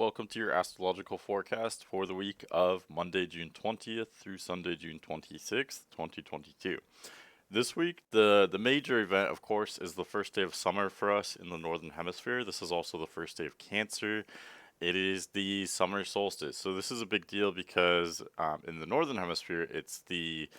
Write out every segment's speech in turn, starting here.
welcome to your astrological forecast for the week of Monday, June 20th through Sunday, June 26th, 2022. This week, the major event, of course, is the first day of summer for us in the Northern Hemisphere. This is also the first day of Cancer. It is the summer solstice. So this is a big deal because in the Northern Hemisphere, it's the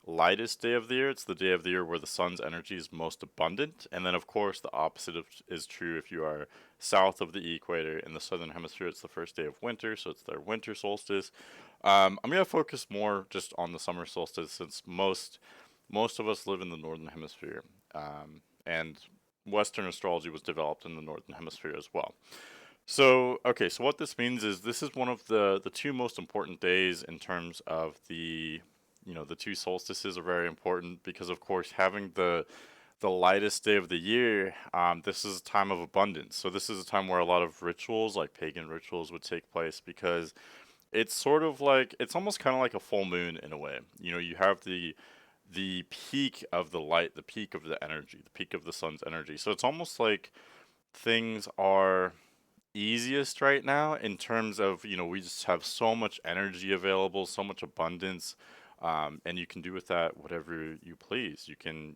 lightest day of the year. It's the day of the year where the sun's energy is most abundant. And then, of course, the opposite is true if you are south of the equator. In the southern hemisphere, it's the first day of winter, so it's their winter solstice. I'm going to focus more just on the summer solstice since most of us live in the northern hemisphere. And Western astrology was developed in the northern hemisphere as well. So, okay, so what this means is this is one of the two most important days in terms of the two solstices are very important because, of course, having the lightest day of the year, this is a time of abundance. So this is a time where a lot of rituals, like pagan rituals, would take place because it's sort of like it's almost kind of like a full moon in a way. You have the peak of the light, the peak of the energy, the peak of the sun's energy. So it's almost like things are easiest right now in terms of we just have so much energy available, so much abundance, and you can do with that whatever you please. You can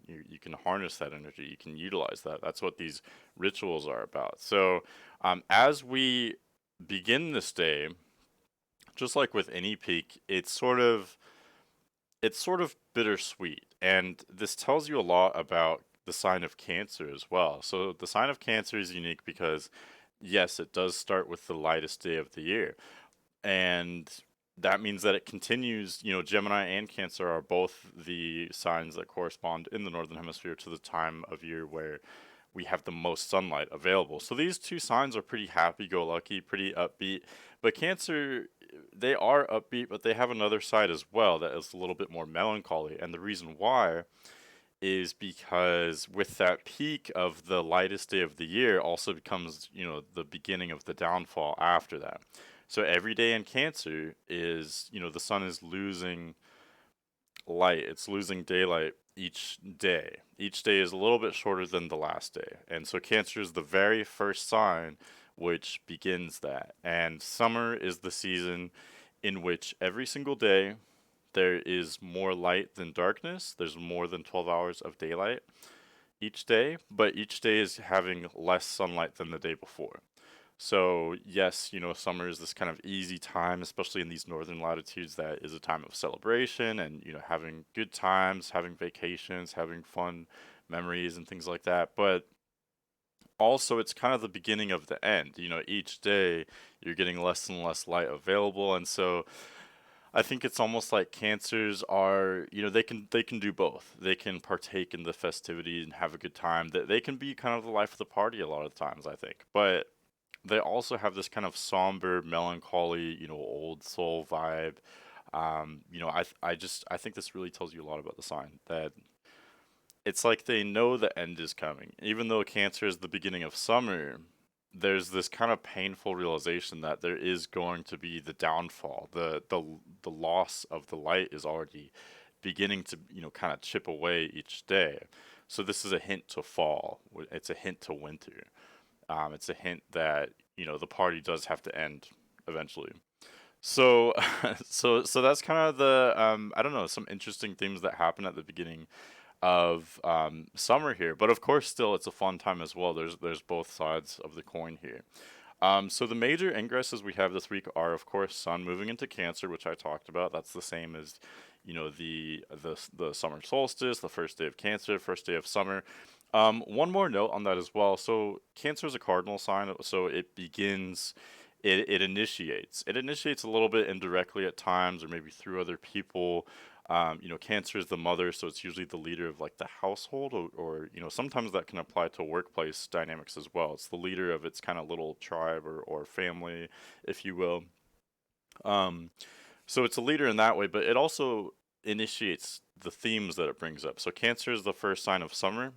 harness that energy, you can utilize that. That's what these rituals are about. So as we begin this day, just like with any peak, it's sort of bittersweet, and this tells you a lot about the sign of Cancer as well. So the sign of Cancer is unique because yes, it does start with the lightest day of the year. And that means that it continues, Gemini and Cancer are both the signs that correspond in the Northern Hemisphere to the time of year where we have the most sunlight available. So these two signs are pretty happy go lucky, pretty upbeat. But Cancer, they are upbeat, but they have another side as well that is a little bit more melancholy. And the reason why is because with that peak of the lightest day of the year also becomes, the beginning of the downfall after that. So every day in Cancer is, the sun is losing light. It's losing daylight each day. Each day is a little bit shorter than the last day. And so Cancer is the very first sign which begins that. And summer is the season in which every single day there is more light than darkness. There's more than 12 hours of daylight each day, but each day is having less sunlight than the day before. So, yes, summer is this kind of easy time, especially in these northern latitudes, that is a time of celebration and, having good times, having vacations, having fun memories and things like that. But also, it's kind of the beginning of the end. Each day you're getting less and less light available. And so, I think it's almost like Cancers are, they can do both. They can partake in the festivity and have a good time. They can be kind of the life of the party a lot of times, I think. But they also have this kind of somber, melancholy, old soul vibe. I think this really tells you a lot about the sign that it's like they know the end is coming. Even though Cancer is the beginning of summer, there's this kind of painful realization that there is going to be the downfall. The loss of the light is already beginning to, kind of chip away each day. So this is a hint to fall. It's a hint to winter. It's a hint that, the party does have to end eventually. So, so that's kind of the I don't know, some interesting things that happen at the beginning of summer here. But of course, still, it's a fun time as well. There's both sides of the coin here. So the major ingresses we have this week are, of course, Sun moving into Cancer, which I talked about. That's the same as, the summer solstice, the first day of Cancer, first day of summer. One more note on that as well. So Cancer is a cardinal sign, so it begins. It initiates. It initiates a little bit indirectly at times, or maybe through other people. Cancer is the mother, so it's usually the leader of like the household, or sometimes that can apply to workplace dynamics as well. It's the leader of its kind of little tribe or family, if you will. Um, so it's a leader in that way, but it also initiates the themes that it brings up. So Cancer is the first sign of summer.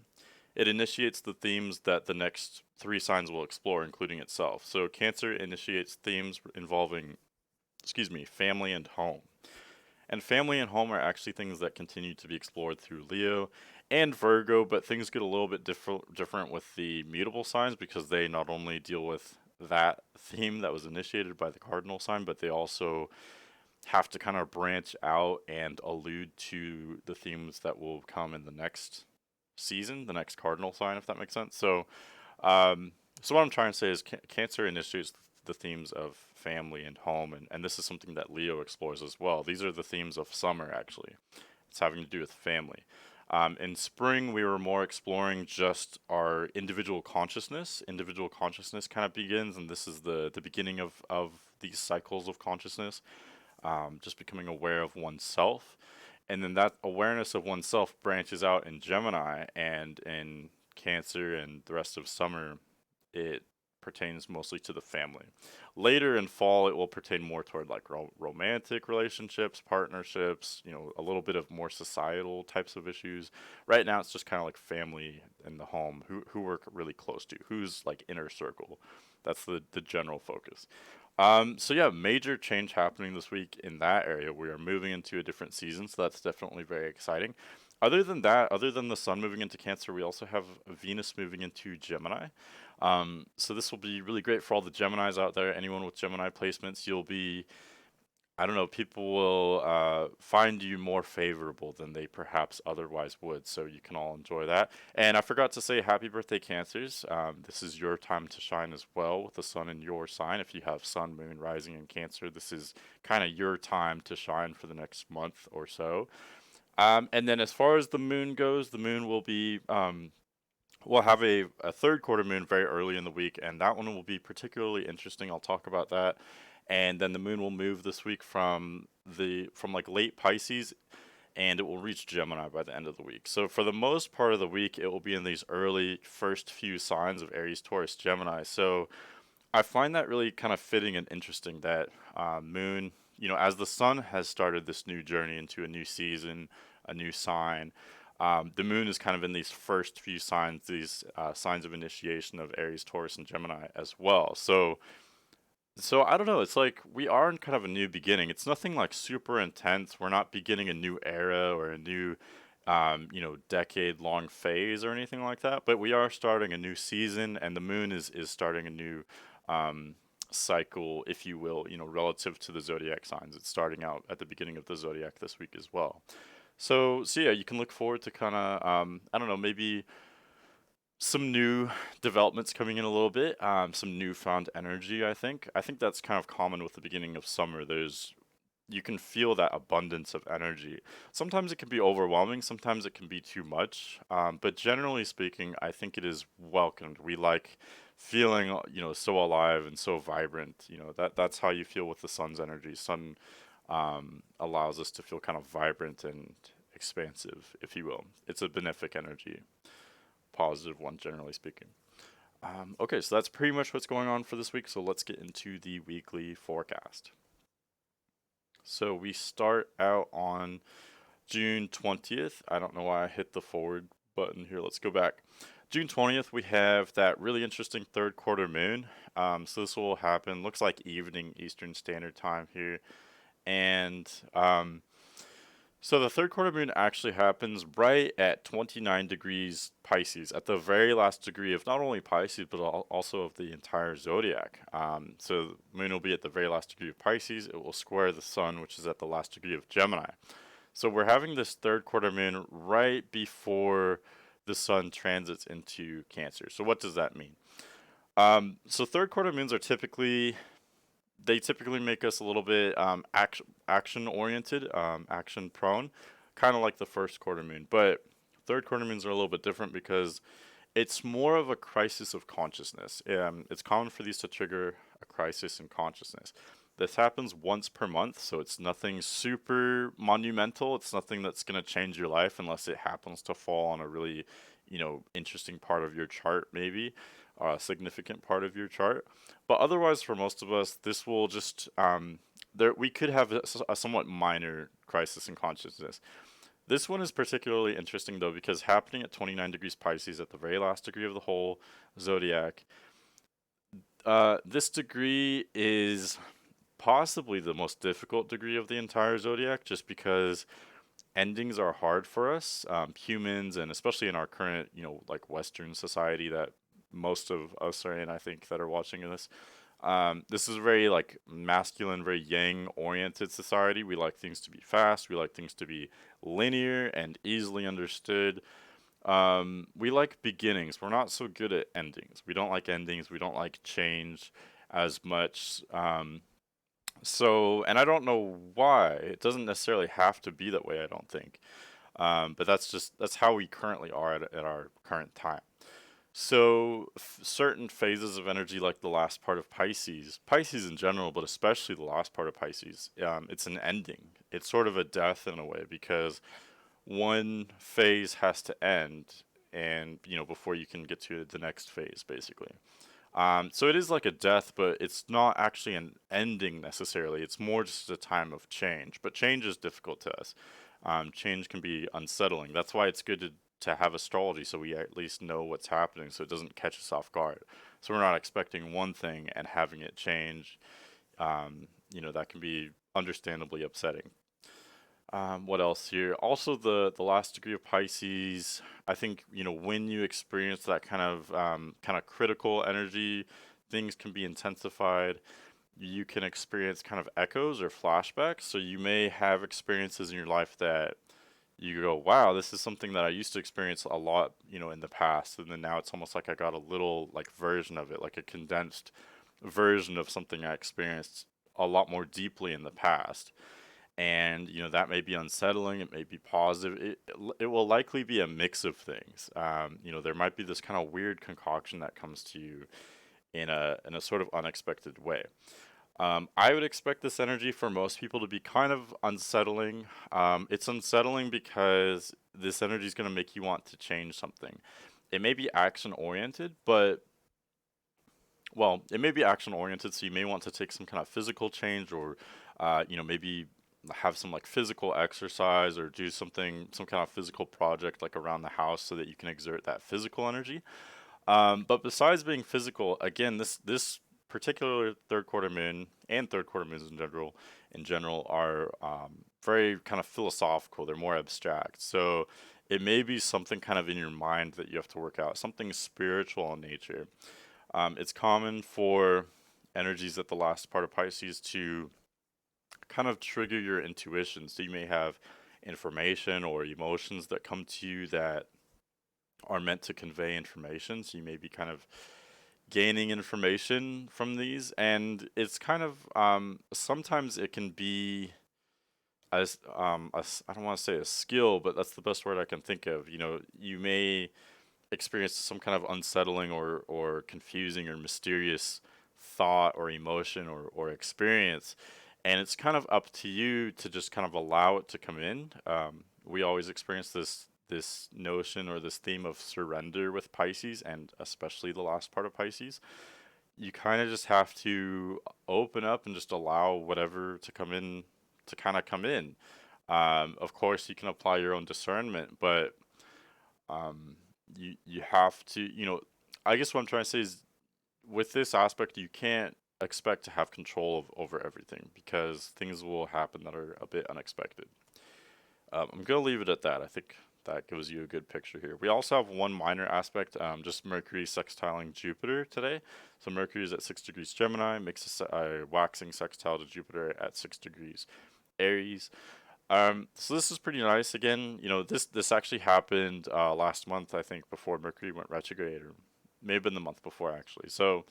It initiates the themes that the next three signs will explore, including itself. So Cancer initiates themes involving, excuse me, family and home. And family and home are actually things that continue to be explored through Leo and Virgo, but things get a little bit different with the mutable signs because they not only deal with that theme that was initiated by the cardinal sign, but they also have to kind of branch out and allude to the themes that will come in the next season, the next cardinal sign, if that makes sense. Um, so what I'm trying to say is Cancer initiates the themes of family and home, and this is something that Leo explores as well. These are the themes of summer, actually. It's having to do with family. In spring, we were more exploring just our individual consciousness. Individual consciousness kind of begins, and this is the beginning of these cycles of consciousness, just becoming aware of oneself. And then that awareness of oneself branches out in Gemini and in Cancer and the rest of summer. It pertains mostly to the family. Later in fall, it will pertain more toward like romantic relationships, partnerships, a little bit of more societal types of issues. Right now, it's just kind of like family and the home, who we're really close to, who's like inner circle. That's the general focus. So yeah, major change happening this week in that area. We are moving into a different season, so that's definitely very exciting. Other than that, other than the sun moving into Cancer, we also have Venus moving into Gemini. So this will be really great for all the Geminis out there. Anyone with Gemini placements, you'll be, I don't know, people will find you more favorable than they perhaps otherwise would. So you can all enjoy that. And I forgot to say happy birthday, Cancers. This is your time to shine as well with the sun in your sign. If you have sun, moon, rising in Cancer, this is kind of your time to shine for the next month or so. And then as far as the moon goes, the moon will be we'll have a third quarter moon very early in the week, and that one will be particularly interesting. I'll talk about that. And then the moon will move this week from like late Pisces, and it will reach Gemini by the end of the week. So for the most part of the week, it will be in these early first few signs of Aries, Taurus, Gemini. So I find that really kind of fitting and interesting that moon, as the sun has started this new journey into a new season, a new sign. The moon is kind of in these first few signs, these signs of initiation of Aries, Taurus, and Gemini as well. So I don't know. It's like we are in kind of a new beginning. It's nothing like super intense. We're not beginning a new era or a new, decade-long phase or anything like that. But we are starting a new season, and the moon is starting a new um, cycle, if you will. Relative to the zodiac signs. It's starting out at the beginning of the zodiac this week as well. So yeah, you can look forward to kind of I don't know, maybe some new developments coming in a little bit, some newfound energy. I think that's kind of common with the beginning of summer. There's You can feel that abundance of energy. Sometimes it can be overwhelming, sometimes it can be too much. But generally speaking, I think it is welcomed. We like feeling, so alive and so vibrant. That's how you feel with the sun's energy. Sun allows us to feel kind of vibrant and expansive, if you will. It's a benefic energy, positive one, generally speaking. Okay, so that's pretty much what's going on for this week. So let's get into the weekly forecast. So we start out on June 20th. I don't know why I hit the forward button here. Let's go back. June 20th, we have that really interesting third quarter moon. So this will happen, looks like evening Eastern Standard Time here. And so the third quarter moon actually happens right at 29 degrees Pisces, at the very last degree of not only Pisces, but also of the entire zodiac. So the moon will be at the very last degree of Pisces. It will square the sun, which is at the last degree of Gemini. So we're having this third quarter moon right before the sun transits into Cancer. So what does that mean? So third quarter moons are typically make us a little bit action oriented, action prone, kind of like the first quarter moon. But third quarter moons are a little bit different because it's more of a crisis of consciousness. It's common for these to trigger a crisis in consciousness. This happens once per month, so it's nothing super monumental. It's nothing that's going to change your life unless it happens to fall on a really, interesting part of your chart, maybe, or a significant part of your chart. But otherwise, for most of us, this will just we could have a somewhat minor crisis in consciousness. This one is particularly interesting though because happening at 29 degrees Pisces at the very last degree of the whole zodiac. This degree is possibly the most difficult degree of the entire zodiac, just because endings are hard for us humans, and especially in our current, like Western society that most of us are in, I think, that are watching this. This is a very like masculine, very yang oriented society. We like things to be fast. We like things to be linear and easily understood. We like beginnings. We're not so good at endings. We don't like endings. We don't like change as much. And I don't know why. It doesn't necessarily have to be that way, I don't think. But that's how we currently are at our current time. So, certain phases of energy, like the last part of Pisces, Pisces in general, but especially the last part of Pisces, it's an ending. It's sort of a death in a way because one phase has to end, and before you can get to the next phase, basically. So it is like a death, but it's not actually an ending necessarily. It's more just a time of change. But change is difficult to us. Change can be unsettling. That's why it's good to have astrology so we at least know what's happening so it doesn't catch us off guard. So we're not expecting one thing and having it change. That can be understandably upsetting. What else here? Also, the last degree of Pisces. I think when you experience that kind of critical energy, things can be intensified. You can experience kind of echoes or flashbacks. So you may have experiences in your life that you go, "Wow, this is something that I used to experience a lot, in the past," and then now it's almost like I got a little like version of it, like a condensed version of something I experienced a lot more deeply in the past. And that may be unsettling, it may be positive, it will likely be a mix of things. There might be this kind of weird concoction that comes to you in a sort of unexpected way. I would expect this energy for most people to be kind of unsettling. It's unsettling because this energy is going to make you want to change something. It may be action oriented, but well, it may be action oriented, so you may want to take some kind of physical change, or maybe have some like physical exercise, or do some kind of physical project like around the house so that you can exert that physical energy. But besides being physical, again, this particular third quarter moon and third quarter moons in general are very kind of philosophical. They're more abstract. So it may be something kind of in your mind that you have to work out, something spiritual in nature. It's common for energies at the last part of Pisces to kind of trigger your intuition. So you may have information or emotions that come to you that are meant to convey information. So you may be kind of gaining information from these, and it's kind of sometimes it can be as I don't want to say a skill, but that's the best word I can think of. You may experience some kind of unsettling or confusing or mysterious thought or emotion or experience, and it's kind of up to you to just kind of allow it to come in. We always experience this notion or this theme of surrender with Pisces, and especially the last part of Pisces. You kind of just have to open up and just allow whatever to come in to kind of come in. Of course, you can apply your own discernment, but um, you have to, I guess what I'm trying to say is with this aspect, you can't expect to have control over everything because things will happen that are a bit unexpected. I'm going to leave it at that. I think that gives you a good picture here. We also have one minor aspect, just Mercury sextiling Jupiter today. So Mercury is at 6 degrees Gemini, makes a waxing sextile to Jupiter at 6 degrees Aries. So this is pretty nice. Again, this actually happened last month, I think, before Mercury went retrograde, or maybe in the month before actually. So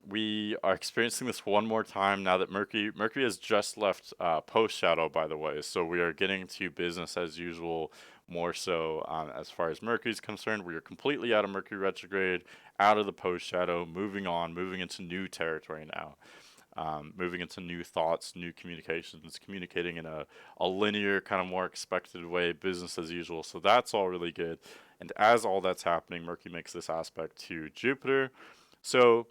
we are experiencing this one more time now that Mercury has just left post shadow, by the way. So we are getting to business as usual more so as far as Mercury is concerned. We are completely out of Mercury retrograde, out of the post shadow, moving on, moving into new territory now. Moving into new thoughts, new communications, communicating in a linear, kind of more expected way, business as usual. So that's all really good. And as all that's happening, Mercury makes this aspect to Jupiter. So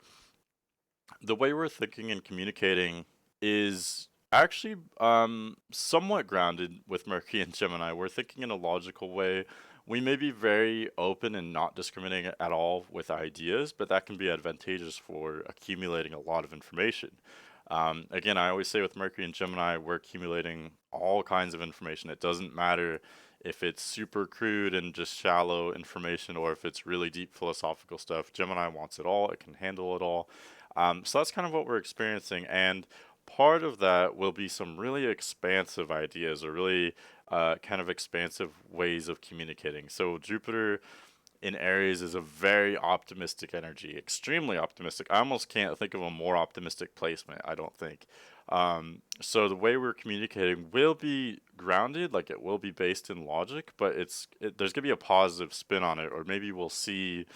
the way we're thinking and communicating is actually somewhat grounded with Mercury and Gemini. We're thinking in a logical way. We may be very open and not discriminating at all with ideas, but that can be advantageous for accumulating a lot of information. Again, I always say with Mercury and Gemini, we're accumulating all kinds of information. It doesn't matter if it's super crude and just shallow information, or if it's really deep philosophical stuff. Gemini wants it all, it can handle it all. So that's kind of what we're experiencing. And part of that will be some really expansive ideas or really kind of expansive ways of communicating. So Jupiter in Aries is a very optimistic energy, extremely optimistic. I almost can't think of a more optimistic placement, I don't think. So the way we're communicating will be grounded, like it will be based in logic, but there's gonna be a positive spin on it, or maybe we'll see,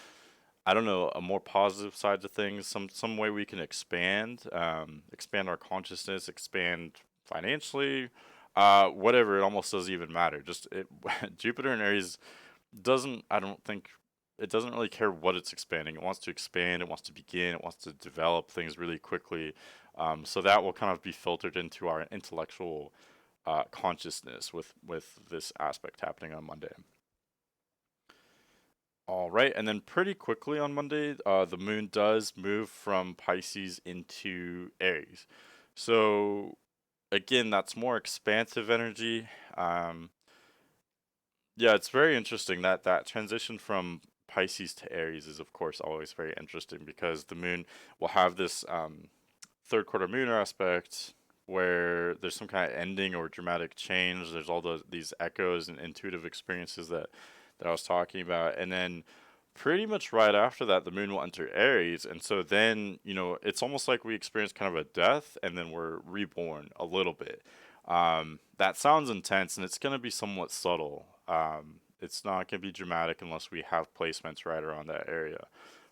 I don't know, a more positive side to things, some way we can expand our consciousness, expand financially, whatever. It almost doesn't even matter. Just Jupiter in Aries doesn't I don't think it doesn't really care what it's expanding. It wants to expand, it wants to begin, it wants to develop things really quickly. So that will kind of be filtered into our intellectual consciousness with this aspect happening on Monday. All right, and then pretty quickly on Monday, the moon does move from Pisces into Aries. So again, that's more expansive energy. Um, Yeah, it's very interesting that that transition from Pisces to Aries is, of course, always very interesting because the moon will have this third quarter moon aspect where there's some kind of ending or dramatic change. There's all these echoes and intuitive experiences that I was talking about, and then pretty much right after that, the moon will enter Aries, and so then it's almost like we experience kind of a death, and then we're reborn a little bit. That sounds intense, and it's going to be somewhat subtle. It's not going to be dramatic unless we have placements right around that area.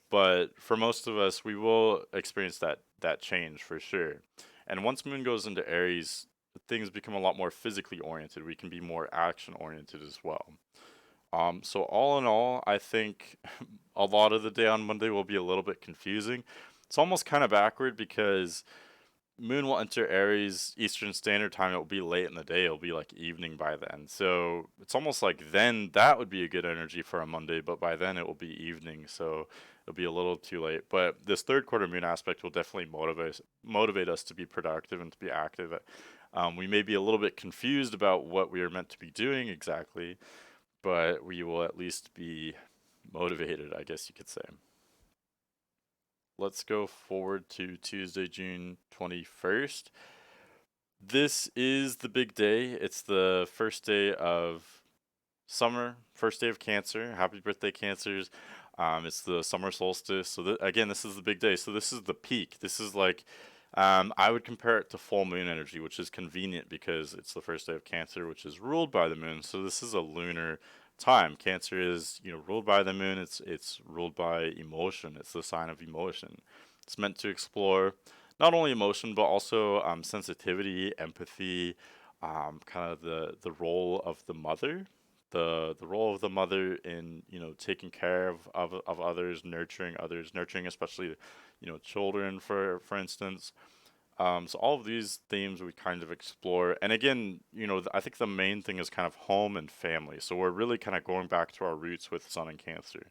But for most of us, we will experience that change for sure. And once Moon goes into Aries, things become a lot more physically oriented. We can be more action oriented as well. So all in all, I think a lot of the day on Monday will be a little bit confusing. It's almost kind of backward because Moon will enter Aries Eastern Standard Time. It will be late in the day. It'll be like evening by then. So it's almost like then that would be a good energy for a Monday, but by then it will be evening. So it'll be a little too late. But this third quarter Moon aspect will definitely motivate us to be productive and to be active. We may be a little bit confused about what we are meant to be doing exactly, but we will at least be motivated, I guess you could say. Let's go forward to Tuesday, June 21st. This is the big day. It's the first day of summer, first day of Cancer. Happy birthday, Cancers. It's the summer solstice. So, again, this is the big day. So, this is the peak. This is like, I would compare it to full moon energy, which is convenient because it's the first day of Cancer, which is ruled by the moon. So, this is a lunar time. Cancer is, ruled by the moon. It's ruled by emotion. It's the sign of emotion. It's meant to explore not only emotion but also sensitivity, empathy, kind of the role of the mother, the role of the mother in taking care of others, nurturing especially children for instance. So all of these themes we kind of explore, and again, I think the main thing is kind of home and family. So we're really kind of going back to our roots with Sun and Cancer.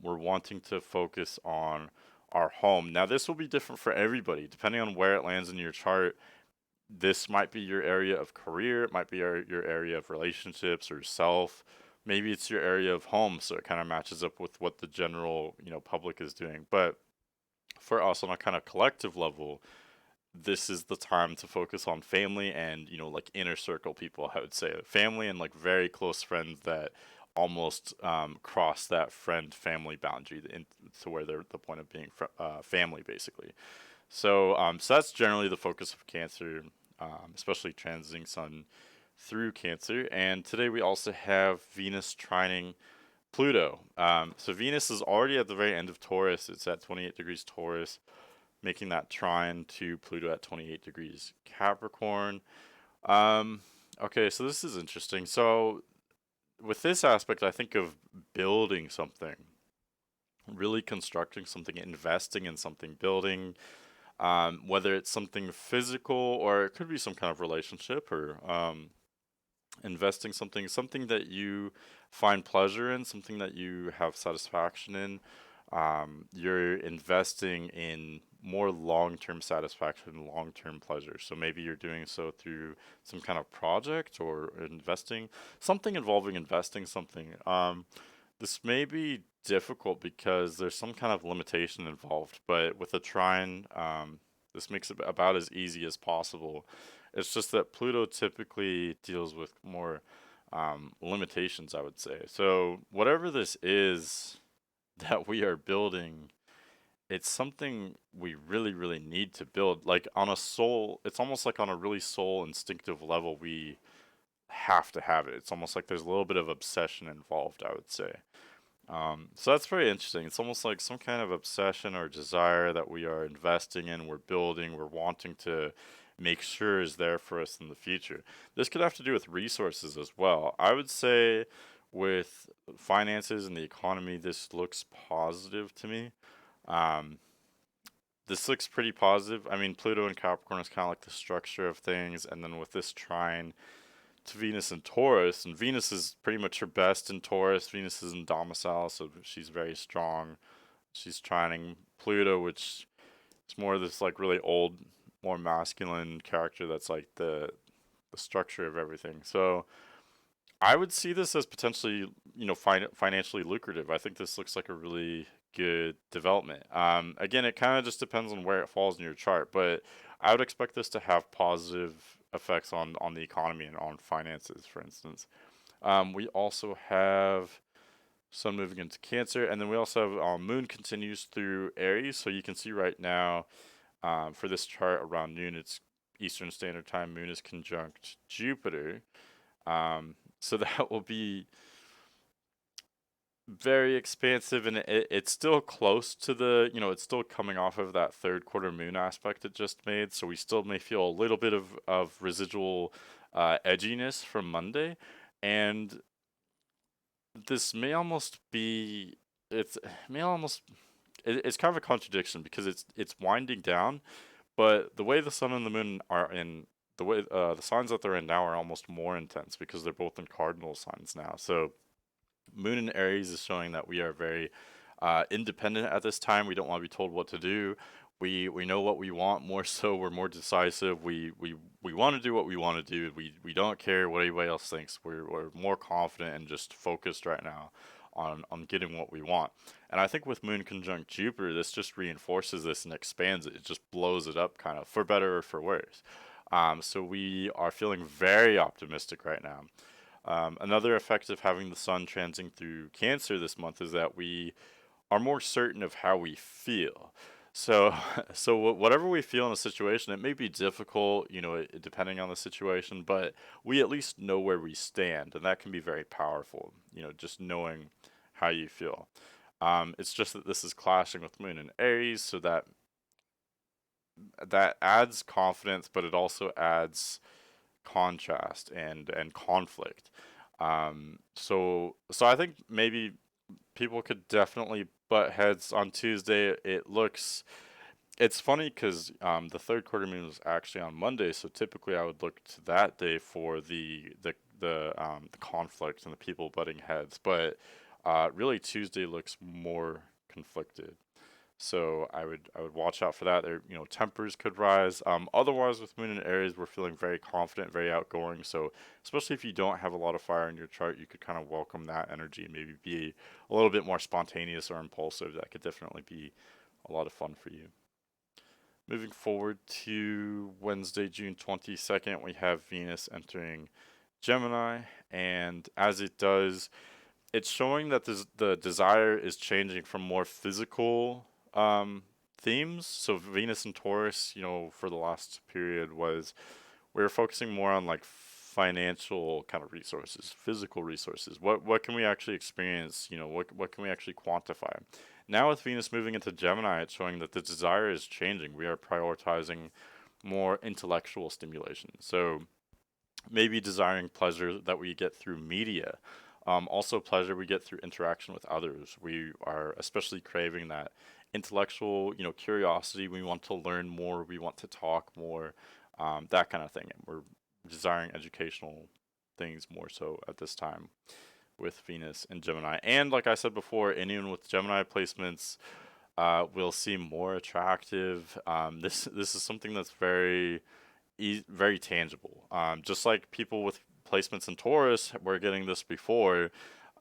We're wanting to focus on our home. Now, this will be different for everybody, depending on where it lands in your chart. This might be your area of career, it might be your area of relationships or self. Maybe it's your area of home, so it kind of matches up with what the general, public is doing. But for us on a kind of collective level, this is the time to focus on family and like inner circle people. I would say family and like very close friends that almost cross that friend family boundary to where they're the point of being family basically. So that's generally the focus of Cancer, especially transiting Sun through Cancer. And today we also have Venus trining Pluto. So Venus is already at the very end of Taurus. It's at 28 degrees Taurus, making that trine to Pluto at 28 degrees Capricorn. Okay, so this is interesting. So with this aspect, I think of building something, really constructing something, investing in something, building, whether it's something physical or it could be some kind of relationship or investing something that you find pleasure in, something that you have satisfaction in. You're investing in more long-term satisfaction, long-term pleasure. So maybe you're doing so through some kind of project or investing, something involving investing something. This may be difficult because there's some kind of limitation involved, but with a trine, this makes it about as easy as possible. It's just that Pluto typically deals with more limitations, I would say. So whatever this is that we are building, it's something we really, really need to build. Like on a soul, it's almost like on a really soul instinctive level, we have to have it. It's almost like there's a little bit of obsession involved, I would say. So that's very interesting. It's almost like some kind of obsession or desire that we are investing in, we're building, we're wanting to make sure is there for us in the future. This could have to do with resources as well. I would say with finances and the economy, this looks positive to me. Um, this looks pretty positive. I mean, Pluto and Capricorn is kind of like the structure of things, and then with this trine to Venus and Taurus, and Venus is pretty much her best in Taurus. Venus is in domicile, so she's very strong. She's trining Pluto, which is more of this like really old, more masculine character that's like the structure of everything. So I would see this as potentially, financially lucrative. I think this looks like a really good development. Again, it kind of just depends on where it falls in your chart, but I would expect this to have positive effects on the economy and on finances, for instance. We also have Sun moving into Cancer, and then we also have Moon continues through Aries. So you can see right now, for this chart around noon, it's Eastern Standard Time. Moon is conjunct Jupiter. So that will be very expansive, and it's still close to it's still coming off of that third quarter moon aspect it just made. So we still may feel a little bit of residual edginess from Monday. And this may almost be, it's, may almost, it's kind of a contradiction because it's winding down, but the way the sun and the moon are in, the way the signs that they're in now are almost more intense because they're both in cardinal signs now. So Moon in Aries is showing that we are very independent at this time. We don't want to be told what to do. We know what we want more so. We're more decisive. We want to do what we want to do. We don't care what anybody else thinks. We're more confident and just focused right now on getting what we want. And I think with Moon conjunct Jupiter, this just reinforces this and expands it. It just blows it up, kind of, for better or for worse. So we are feeling very optimistic right now. Another effect of having the sun transing through Cancer this month is that we are more certain of how we feel. So, whatever we feel in a situation, it may be difficult, depending on the situation, but we at least know where we stand, and that can be very powerful. Just knowing how you feel. It's just that this is clashing with Moon and Aries, so that adds confidence, but it also adds contrast and conflict. So I think maybe people could definitely butt heads on Tuesday. It's funny because the third quarter moon was actually on Monday, so typically I would look to that day for the conflict and the people butting heads. But really Tuesday looks more conflicted. So I would watch out for that. There, tempers could rise. Otherwise, with Moon in Aries, we're feeling very confident, very outgoing. So especially if you don't have a lot of fire in your chart, you could kind of welcome that energy and maybe be a little bit more spontaneous or impulsive. That could definitely be a lot of fun for you. Moving forward to Wednesday, June 22nd, we have Venus entering Gemini, and as it does, it's showing that the desire is changing from more physical themes. So Venus and Taurus, for the last period was we were focusing more on like financial kind of resources, physical resources. What can we actually experience? What can we actually quantify? Now with Venus moving into Gemini, it's showing that the desire is changing. We are prioritizing more intellectual stimulation. So maybe desiring pleasure that we get through media. Also, pleasure we get through interaction with others. We are especially craving that intellectual, curiosity. We want to learn more. We want to talk more, that kind of thing. And we're desiring educational things more so at this time with Venus and Gemini. And like I said before, anyone with Gemini placements, will seem more attractive. This is something that's very tangible. Just like people with placements in Taurus were getting this before.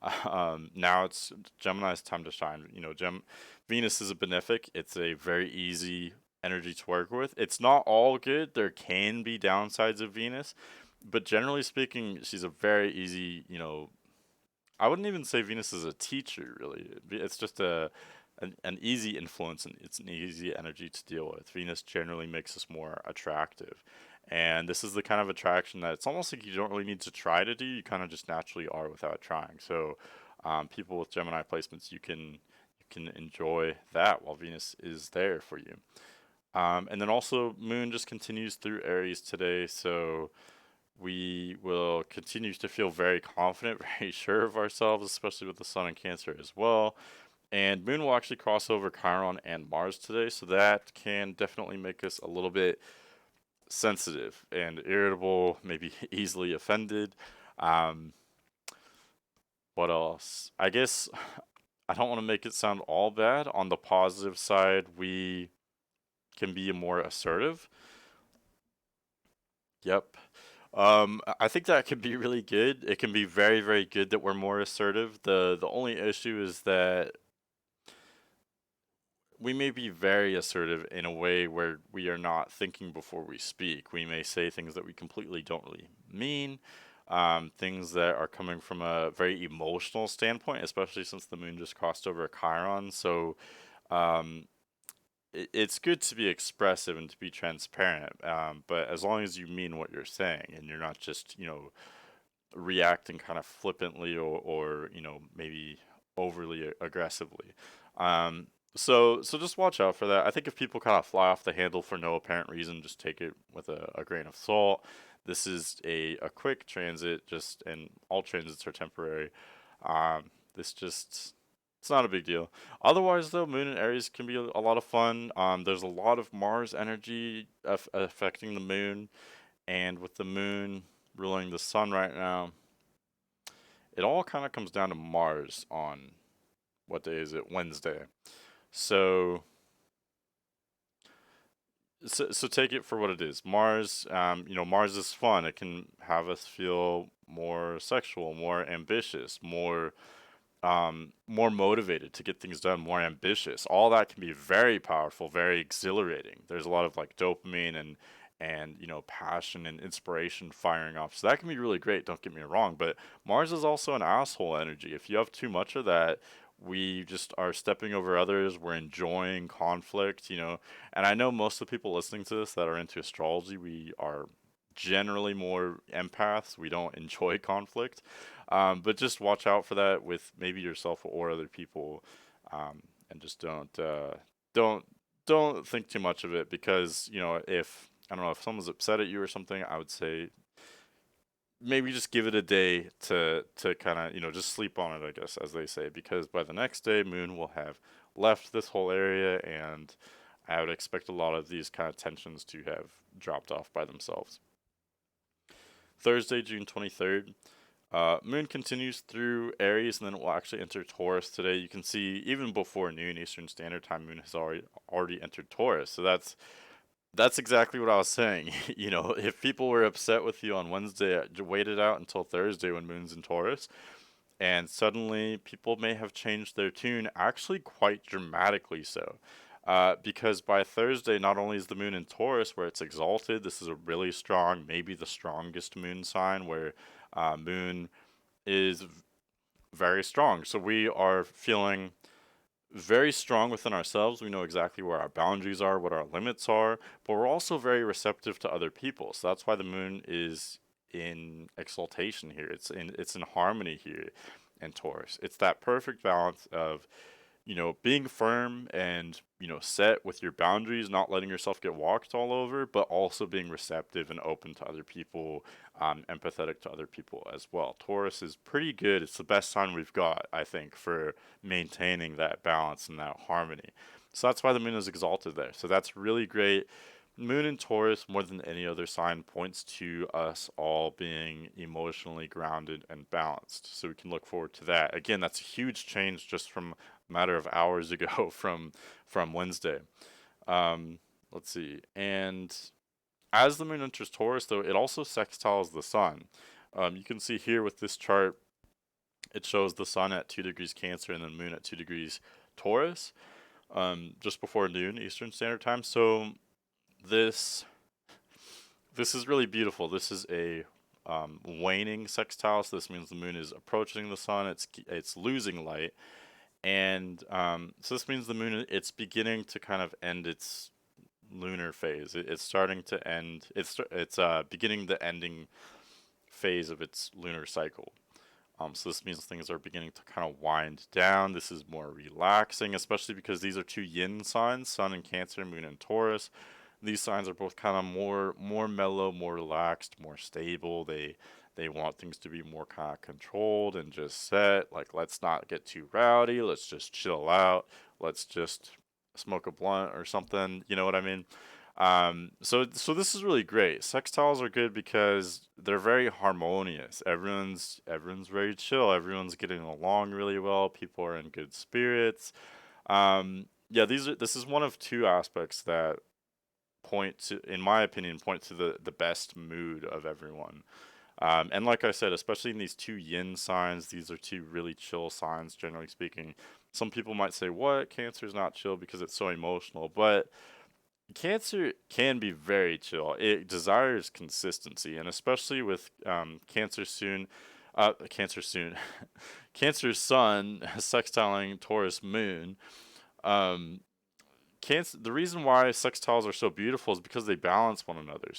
Now it's Gemini's time to shine. Venus is a benefic. It's a very easy energy to work with. It's not all good. There can be downsides of Venus, but generally speaking, she's a very easy. I wouldn't even say Venus is a teacher, really. It's just an easy influence, and it's an easy energy to deal with. Venus generally makes us more attractive. And this is the kind of attraction that it's almost like you don't really need to try to do. You kind of just naturally are without trying. So, people with Gemini placements, you can enjoy that while Venus is there for you. And then also, Moon just continues through Aries today, so we will continue to feel very confident, very sure of ourselves, especially with the Sun in Cancer as well. And Moon will actually cross over Chiron and Mars today, so that can definitely make us a little bit sensitive and irritable, maybe easily offended. Um, what else? I guess I don't want to make it sound all bad. On the positive side, we can be more assertive. Yep. I think that could be really good. It can be very, very good that we're more assertive. The only issue is that we may be very assertive in a way where we are not thinking before we speak. We may say things that we completely don't really mean, things that are coming from a very emotional standpoint, especially since the moon just crossed over Chiron. So, um, it's good to be expressive and to be transparent, but as long as you mean what you're saying and you're not just, reacting kind of flippantly or maybe overly aggressively. Um, so just watch out for that. I think if people kind of fly off the handle for no apparent reason, just take it with a grain of salt. This is a quick transit, and all transits are temporary. This just it's not a big deal. Otherwise, though, Moon and Aries can be a lot of fun. There's a lot of Mars energy affecting the Moon, and with the Moon ruling the Sun right now, it all kind of comes down to Mars on what day is it? Wednesday. So, so take it for what it is. Mars, Mars is fun. It can have us feel more sexual, more ambitious, more motivated to get things done, more ambitious. All that can be very powerful, very exhilarating. There's a lot of like dopamine and passion and inspiration firing off. So that can be really great. Don't get me wrong, but Mars is also an asshole energy. If you have too much of that, we just are stepping over others. We're enjoying conflict. And I know most of the people listening to this that are into astrology, we are generally more empaths. We don't enjoy conflict. But just watch out for that with maybe yourself or other people, and just don't don't think too much of it because if I don't know if someone's upset at you or something, I would say maybe just give it a day to kind of just sleep on it, I guess, as they say, because by the next day, Moon will have left this whole area, and I would expect a lot of these kind of tensions to have dropped off by themselves. Thursday, June 23rd. Moon continues through Aries, and then it will actually enter Taurus today. You can see even before noon Eastern Standard Time, Moon has already entered Taurus. So that's exactly what I was saying. If people were upset with you on Wednesday, wait it out until Thursday when Moon's in Taurus, and suddenly people may have changed their tune, actually quite dramatically so. Because by Thursday, not only is the moon in Taurus where it's exalted, this is a really strong, maybe the strongest moon sign where moon is very strong. So we are feeling very strong within ourselves. We know exactly where our boundaries are, what our limits are, but we're also very receptive to other people. So that's why the moon is in exaltation here. It's in harmony here in Taurus. It's that perfect balance of being firm and, set with your boundaries, not letting yourself get walked all over, but also being receptive and open to other people, empathetic to other people as well. Taurus is pretty good. It's the best sign we've got, I think, for maintaining that balance and that harmony. So that's why the moon is exalted there. So that's really great. Moon in Taurus, more than any other sign, points to us all being emotionally grounded and balanced. So we can look forward to that. Again, that's a huge change just from matter of hours ago from Wednesday. Um, let's see. And as the moon enters Taurus, though, it also sextiles the sun. You can see here with this chart, it shows the sun at 2 degrees Cancer and the moon at 2 degrees Taurus, just before noon Eastern Standard Time. So this this is really beautiful. This is a waning sextile, so this means the moon is approaching the sun. It's losing light, and so this means the moon it's beginning to kind of end its lunar phase. It's starting to end. It's beginning the ending phase of its lunar cycle. So this means things are beginning to kind of wind down. This is more relaxing, especially because these are two yin signs, Sun in Cancer, Moon in Taurus. These signs are both kind of more mellow, more relaxed, more stable. They want things to be more kind of controlled and just set. Like, let's not get too rowdy. Let's just chill out. Let's just smoke a blunt or something. You know what I mean? So this is really great. Sextiles are good because they're very harmonious. Everyone's very chill. Everyone's getting along really well. People are in good spirits. Yeah, this is one of two aspects that point to, in my opinion, point to the best mood of everyone. And like I said, especially in these two yin signs, these are two really chill signs, generally speaking. Some people might say, what? Cancer's not chill because it's so emotional. But Cancer can be very chill. It desires consistency, and especially with Cancer soon, Cancer's sun sextiling Taurus moon. Um, Cancer. The reason why sextiles are so beautiful is because they balance one another.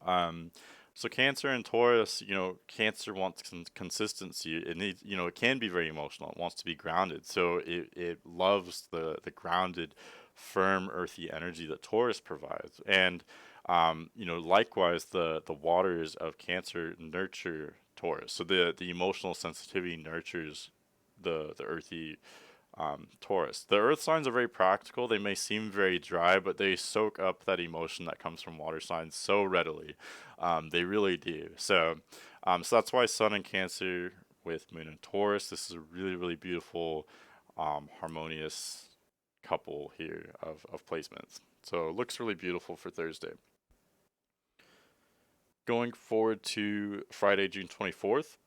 Um, so Cancer and Taurus, Cancer wants consistency. It needs, it can be very emotional. It wants to be grounded. So it loves the grounded, firm, earthy energy that Taurus provides. And likewise, the waters of Cancer nurture Taurus. So the emotional sensitivity nurtures the earthy Taurus. The earth signs are very practical. They may seem very dry, but they soak up that emotion that comes from water signs so readily. They really do. So that's why Sun and Cancer with Moon and Taurus. This is a really, really beautiful, harmonious couple here of placements. So it looks really beautiful for Thursday. Going forward to Friday, June 24th,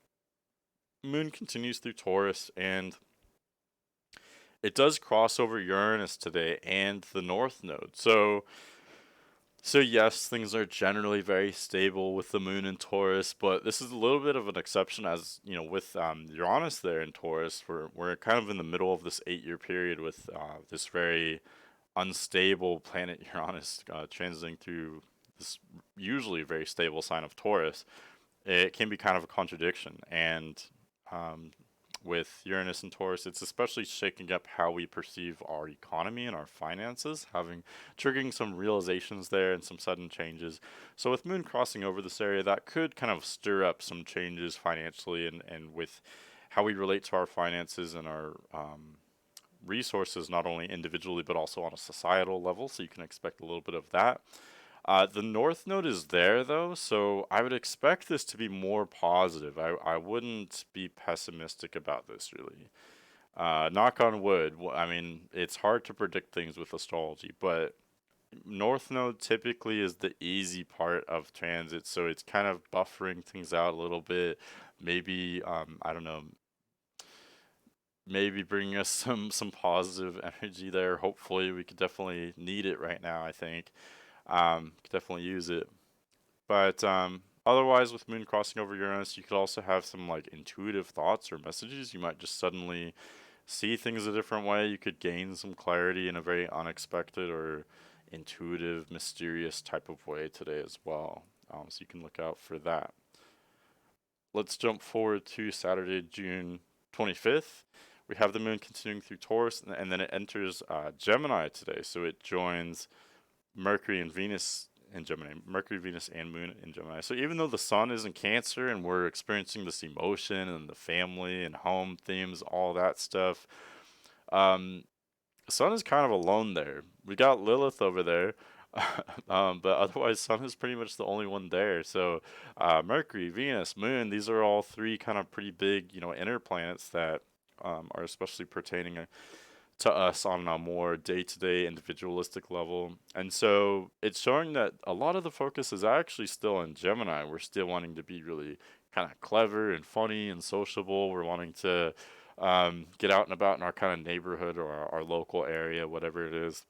Moon continues through Taurus and it does cross over Uranus today and the North Node. So yes, things are generally very stable with the Moon in Taurus, but this is a little bit of an exception, as with Uranus there in Taurus. We're kind of in the middle of this 8-year period with this very unstable planet Uranus transiting through this usually very stable sign of Taurus. It can be kind of a contradiction, and um, with Uranus and Taurus, it's especially shaking up how we perceive our economy and our finances, triggering some realizations there and some sudden changes. So with Moon crossing over this area, that could kind of stir up some changes financially and with how we relate to our finances and our resources, not only individually but also on a societal level. So you can expect a little bit of that. The North Node is there though, so I would expect this to be more positive. I wouldn't be pessimistic about this really. Knock on wood. I mean, it's hard to predict things with astrology, but North Node typically is the easy part of transit, so it's kind of buffering things out a little bit. Maybe I don't know. Maybe bringing us some positive energy there. Hopefully, we could definitely need it right now. I think could definitely use it. But otherwise, with Moon crossing over Uranus, you could also have some like intuitive thoughts or messages. You might just suddenly see things a different way. You could gain some clarity in a very unexpected or intuitive, mysterious type of way today as well. So you can look out for that. Let's jump forward to Saturday, June 25th. We have the moon continuing through Taurus, and then it enters Gemini today. So it joins Mercury and Venus in Gemini, Mercury, Venus, and Moon in Gemini. So even though the Sun is in Cancer and we're experiencing this emotion and the family and home themes, all that stuff, um, Sun is kind of alone there. We got Lilith over there, but otherwise, Sun is pretty much the only one there. So Mercury, Venus, Moon, these are all three kind of pretty big, inner planets that are especially pertaining to us on a more day-to-day individualistic level. And so it's showing that a lot of the focus is actually still in Gemini. We're still wanting to be really kind of clever and funny and sociable. We're wanting to get out and about in our kind of neighborhood or our local area, whatever it is.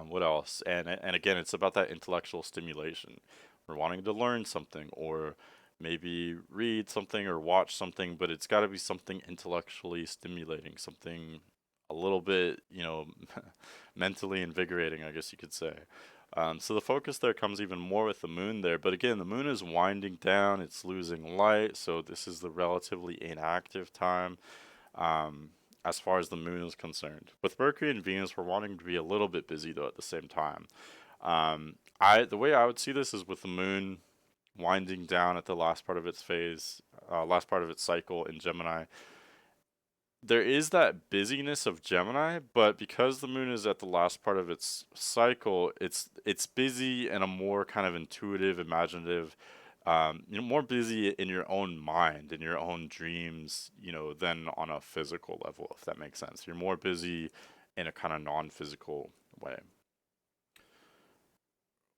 What else? And again, it's about that intellectual stimulation. We're wanting to learn something or maybe read something or watch something, but it's got to be something intellectually stimulating, something a little bit, mentally invigorating, I guess you could say. So the focus there comes even more with the moon there. But again, the moon is winding down, it's losing light, so this is the relatively inactive time. Um, as far as the moon is concerned. With Mercury and Venus, we're wanting to be a little bit busy though at the same time. The way I would see this is with the moon winding down at the last part of its phase, last part of its cycle in Gemini. There is that busyness of Gemini, but because the moon is at the last part of its cycle, it's busy in a more kind of intuitive, imaginative, more busy in your own mind, in your own dreams, than on a physical level, if that makes sense. You're more busy in a kind of non-physical way.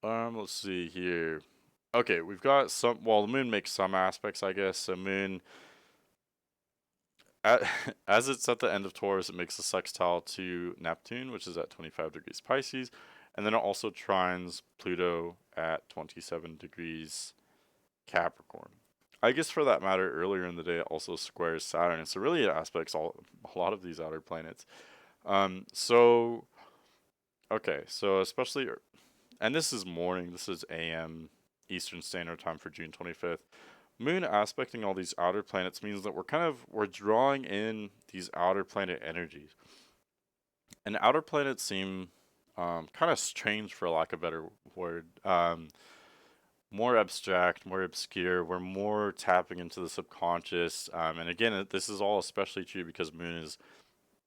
Let's see here. Okay, we've got some. Well, the moon makes some aspects, I guess. So moon, at, as it's at the end of Taurus, it makes a sextile to Neptune, which is at 25 degrees Pisces, and then it also trines Pluto at 27 degrees Capricorn. I guess for that matter, earlier in the day, it also squares Saturn. So really, it aspects a lot of these outer planets. So okay, so especially, and this is morning. This is AM Eastern Standard Time for June 25th. Moon aspecting all these outer planets means that we're drawing in these outer planet energies, and outer planets seem kind of strange, for lack of a better word. More abstract, more obscure. We're more tapping into the subconscious. And again, this is all especially true because moon is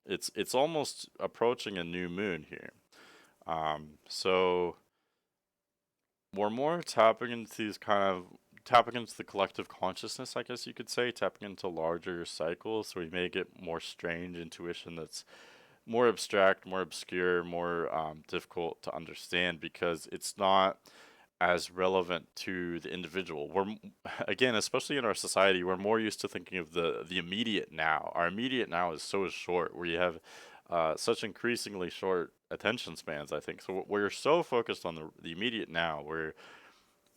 it's almost approaching a new moon here. So we're more tapping into these kind of tapping into the collective consciousness, I guess you could say, tapping into larger cycles. So we may get more strange intuition that's more abstract, more obscure, more difficult to understand because it's not as relevant to the individual. Again, especially in our society, we're more used to thinking of the immediate now. Our immediate now is so short. We have such increasingly short attention spans, I think. So we're so focused on the immediate now, where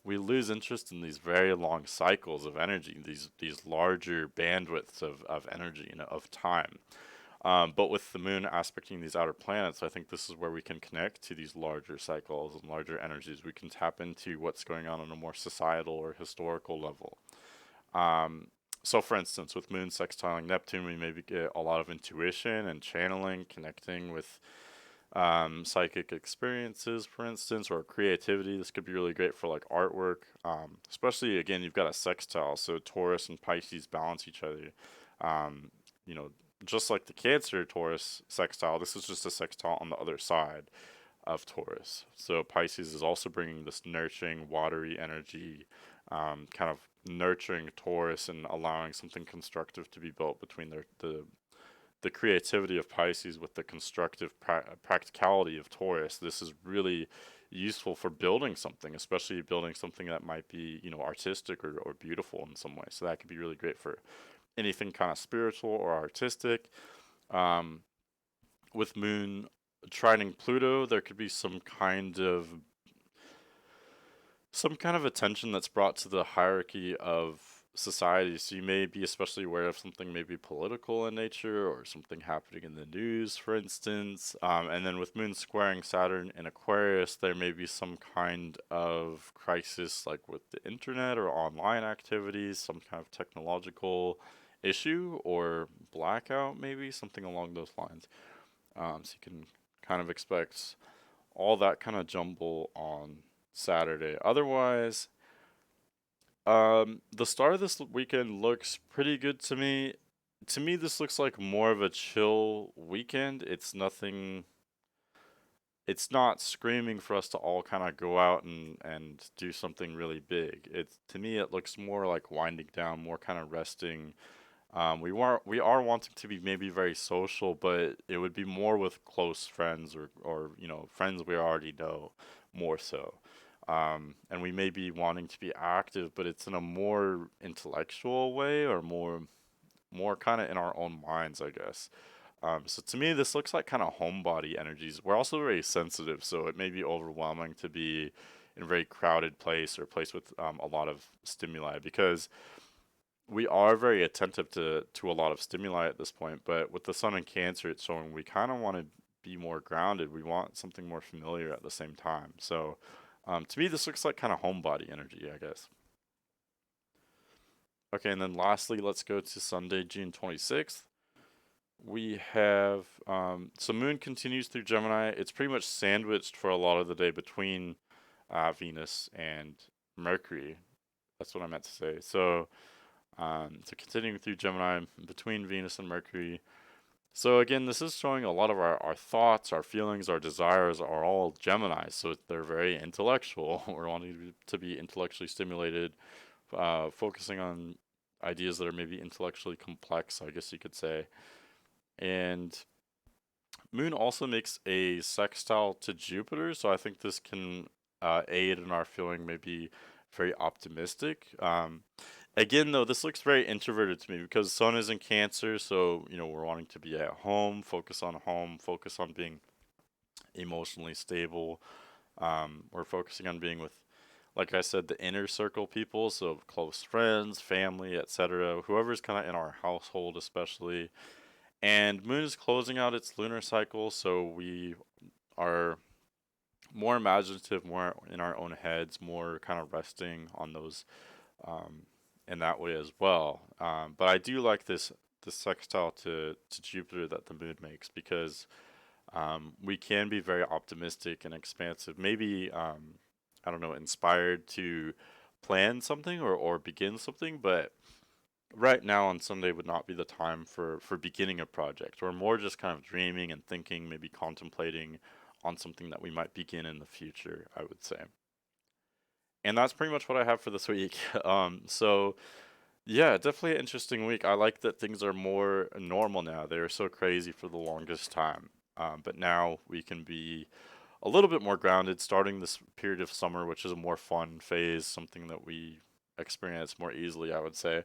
we lose interest in these very long cycles of energy, these larger bandwidths of energy and of time. But with the moon aspecting these outer planets, I think this is where we can connect to these larger cycles and larger energies. We can tap into what's going on a more societal or historical level. Um, so, for instance, with moon sextiling Neptune, we maybe get a lot of intuition and channeling, connecting with psychic experiences, for instance, or creativity. This could be really great for like artwork, especially again, you've got a sextile, so Taurus and Pisces balance each other. Um, you know, just like the Cancer Taurus sextile, this is just a sextile on the other side of Taurus. So Pisces is also bringing this nurturing, watery energy, kind of nurturing Taurus and allowing something constructive to be built between the creativity of Pisces with the constructive practicality of Taurus. This is really useful for building something, especially building something that might be, artistic or beautiful in some way. So that could be really great for anything kind of spiritual or artistic. Um, with Moon trining Pluto, there could be some kind of attention that's brought to the hierarchy of society. So you may be especially aware of something maybe political in nature or something happening in the news, for instance. And then with Moon squaring Saturn in Aquarius, there may be some kind of crisis like with the internet or online activities, some kind of technological issue or blackout, maybe something along those lines. So you can kind of expect all that kind of jumble on Saturday. Otherwise, the start of this weekend looks pretty good to me. To me, this looks like more of a chill weekend. It's not screaming for us to all kind of go out and do something really big. To me, it looks more like winding down, more kind of resting, We are wanting to be maybe very social, but it would be more with close friends or friends we already know more so. And we may be wanting to be active, but it's in a more intellectual way or more kind of in our own minds, I guess. So to me, this looks like kind of homebody energies. We're also very sensitive, so it may be overwhelming to be in a very crowded place or a place with a lot of stimuli because we are very attentive to a lot of stimuli at this point. But with the sun in Cancer, it's showing we kind of want to be more grounded. We want something more familiar at the same time. So to me, this looks like kind of homebody energy, I guess. Okay, and then lastly, let's go to Sunday, June 26th. We have so Moon continues through Gemini. It's pretty much sandwiched for a lot of the day between Venus and Mercury. That's what I meant to say. So continuing through Gemini between Venus and Mercury. So again, this is showing a lot of our thoughts, our feelings, our desires are all Gemini. So they're very intellectual. We're wanting to be intellectually stimulated, focusing on ideas that are maybe intellectually complex, I guess you could say. And Moon also makes a sextile to Jupiter, so I think this can aid in our feeling maybe very optimistic. Again, though, this looks very introverted to me because Sun is in Cancer, so we're wanting to be at home, focus on being emotionally stable. We're focusing on being with, like I said, the inner circle people, so close friends, family, etc. Whoever's kind of in our household, especially. And Moon is closing out its lunar cycle, so we are more imaginative, more in our own heads, more kind of resting on those um, in that way as well. But I do like this sextile to Jupiter that the Moon makes because we can be very optimistic and expansive. Maybe I don't know, inspired to plan something or begin something, but right now on Sunday would not be the time for beginning a project. We're more just kind of dreaming and thinking, maybe contemplating on something that we might begin in the future, I would say. And that's pretty much what I have for this week. So yeah, definitely an interesting week. I like that things are more normal now. They were so crazy for the longest time. But now we can be a little bit more grounded starting this period of summer, which is a more fun phase, something that we experience more easily, I would say.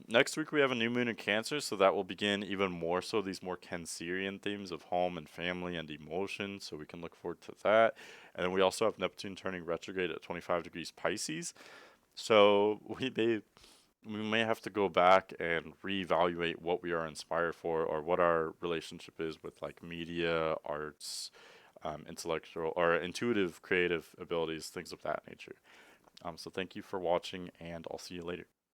Next week we have a new moon in Cancer, so that will begin even more so these more Cancerian themes of home and family and emotion, so we can look forward to that. And then we also have Neptune turning retrograde at 25 degrees Pisces. So we may have to go back and reevaluate what we are inspired for or what our relationship is with like media, arts, intellectual or intuitive creative abilities, things of that nature. So thank you for watching, and I'll see you later.